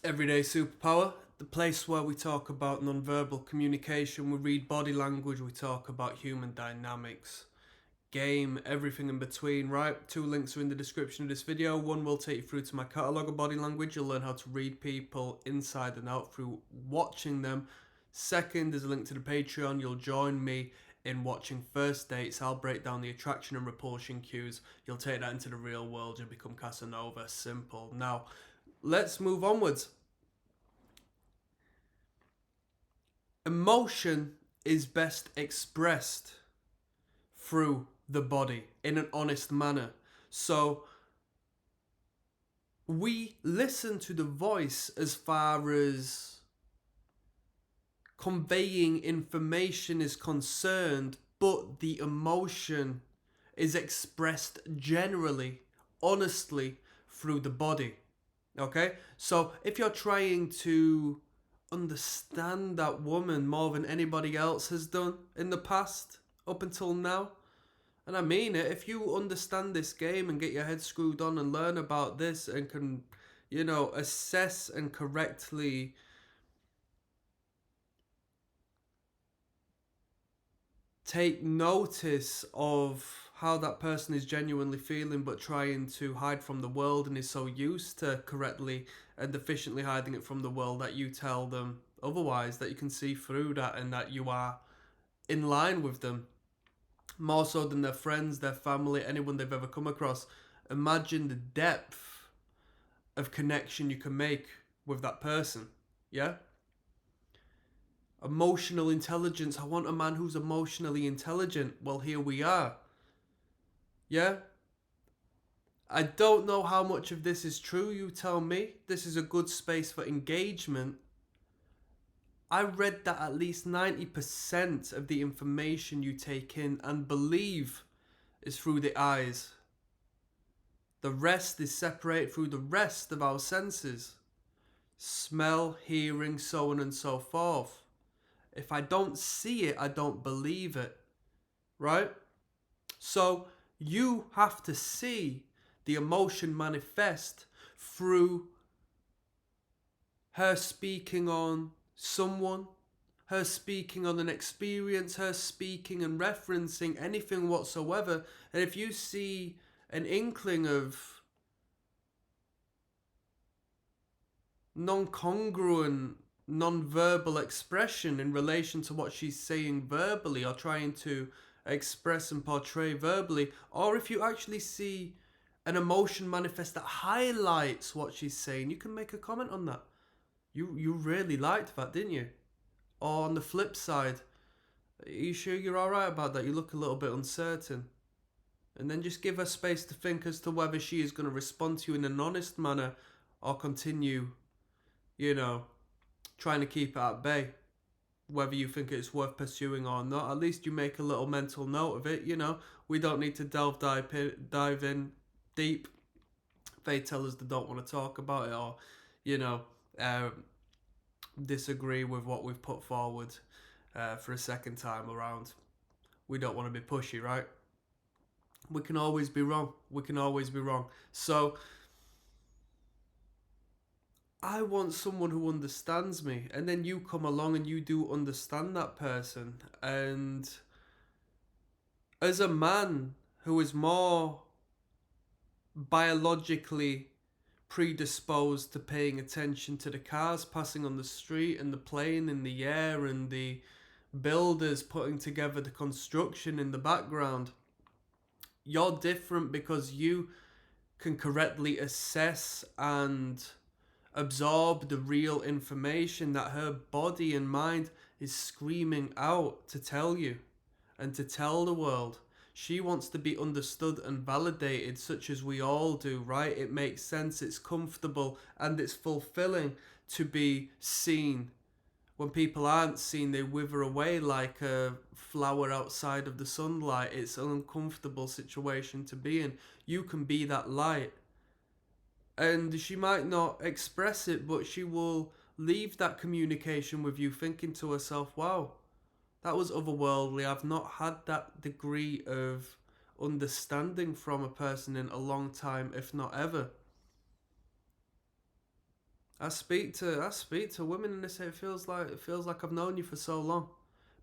Everyday Superpower, the place where we talk about non-verbal communication, we read body language, we talk about human dynamics, game, everything in between, right? 2 links are in the description of this video. One will take you through to my catalogue of body language. You'll learn how to read people inside and out through watching them. Second is a link to the Patreon. You'll join me in watching first dates. I'll break down the attraction and repulsion cues. You'll take that into the real world. You'll become Casanova. Simple. Now, let's move onwards. Emotion is best expressed through the body in an honest manner. So we listen to the voice as far as conveying information is concerned, but the emotion is expressed generally, honestly, through the body. Okay? So if you're trying to understand that woman more than anybody else has done in the past up until now, and I mean it, if you understand this game and get your head screwed on and learn about this and can, assess and correctly take notice of how that person is genuinely feeling but trying to hide from the world and is so used to correctly and efficiently hiding it from the world that you tell them otherwise, that you can see through that and that you are in line with them more so than their friends, their family, anyone they've ever come across. Imagine the depth of connection you can make with that person. Yeah? Emotional intelligence. I want a man who's emotionally intelligent. Well, here we are. Yeah? I don't know how much of this is true, you tell me. This is a good space for engagement. I read that at least 90% of the information you take in and believe is through the eyes. The rest is separated through the rest of our senses. Smell, hearing, so on and so forth. If I don't see it, I don't believe it. Right? So you have to see the emotion manifest through her speaking on someone, her speaking on an experience, her speaking and referencing anything whatsoever. And if you see an inkling of non-congruent, non-verbal expression in relation to what she's saying verbally or trying to express and portray verbally, or if you actually see an emotion manifest that highlights what she's saying, you can make a comment on that. You really liked that, didn't you? Or on the flip side, are you sure you're alright about that? You look a little bit uncertain. And then just give her space to think as to whether she is going to respond to you in an honest manner or continue, trying to keep it at bay. Whether you think it's worth pursuing or not, at least you make a little mental note of it. We don't need to dive in deep. They tell us they don't want to talk about it, or disagree with what we've put forward for a second time around. We don't want to be pushy, right? We can always be wrong. So I want someone who understands me, and then you come along and you do understand that person. And as a man who is more biologically predisposed to paying attention to the cars passing on the street and the plane in the air and the builders putting together the construction in the background, you're different because you can correctly assess and absorb the real information that her body and mind is screaming out to tell you and to tell the world. She wants to be understood and validated, such as we all do, right? It makes sense, it's comfortable, and it's fulfilling to be seen. When people aren't seen, they wither away like a flower outside of the sunlight. It's an uncomfortable situation to be in. You can be that light. And she might not express it, but she will leave that communication with you thinking to herself, wow, that was otherworldly. I've not had that degree of understanding from a person in a long time, if not ever. I speak to women and they say it feels like I've known you for so long,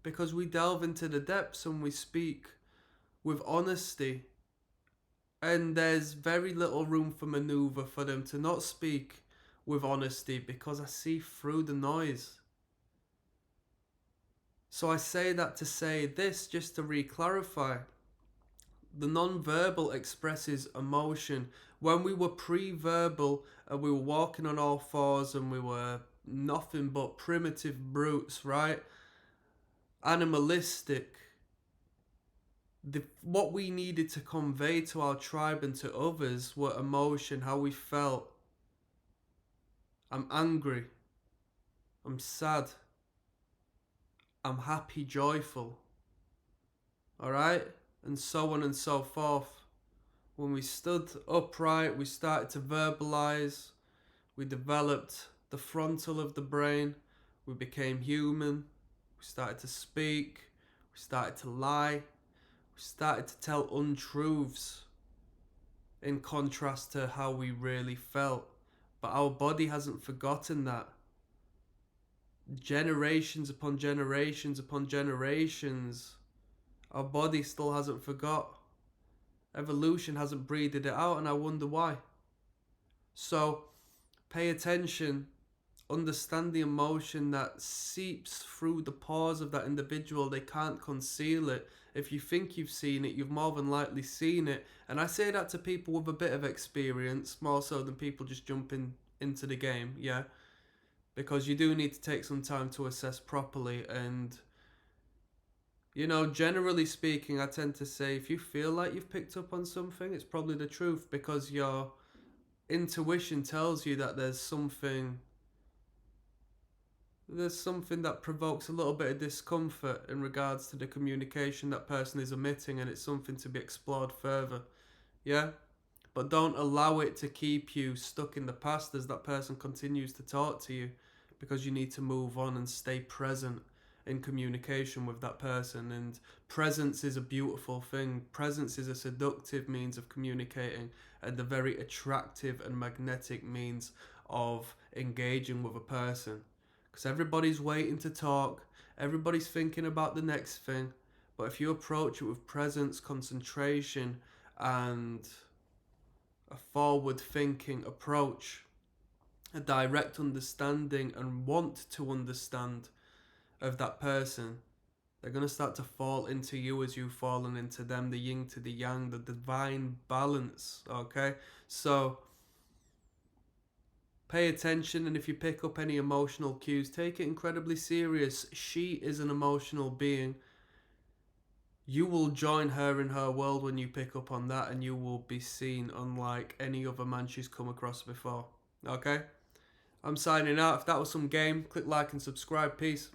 because we delve into the depths and we speak with honesty, and there's very little room for maneuver for them to not speak with honesty, because I see through the noise. So I say that to say this, just to re-clarify. The non-verbal expresses emotion. When we were pre-verbal and we were walking on all fours and we were nothing but primitive brutes, right? Animalistic. What we needed to convey to our tribe and to others were emotion, how we felt. I'm angry. I'm sad. I'm happy, joyful. Alright? And so on and so forth. When we stood upright, we started to verbalize. We developed the frontal of the brain. We became human. We started to speak. We started to lie. We started to tell untruths in contrast to how we really felt. But our body hasn't forgotten that. Generations upon generations upon generations, our body still hasn't forgot. Evolution hasn't breathed it out, and I wonder why. So, pay attention, understand the emotion that seeps through the pores of that individual. They can't conceal it. If you think you've seen it, you've more than likely seen it. And I say that to people with a bit of experience, more so than people just jumping into the game, yeah? Because you do need to take some time to assess properly. And, generally speaking, I tend to say if you feel like you've picked up on something, it's probably the truth, because your intuition tells you that there's something that provokes a little bit of discomfort in regards to the communication that person is emitting, and it's something to be explored further. Yeah? But don't allow it to keep you stuck in the past as that person continues to talk to you, because you need to move on and stay present in communication with that person. And presence is a beautiful thing. Presence is a seductive means of communicating, and a very attractive and magnetic means of engaging with a person. Because everybody's waiting to talk, everybody's thinking about the next thing. But if you approach it with presence, concentration, and a forward thinking approach, a direct understanding and want to understand of that person, they're going to start to fall into you as you've fallen into them, the yin to the yang, the divine balance, okay? So pay attention, and if you pick up any emotional cues, take it incredibly serious. She is an emotional being. You will join her in her world when you pick up on that, and you will be seen unlike any other man she's come across before, okay? I'm signing out. If that was some game, click like and subscribe. Peace.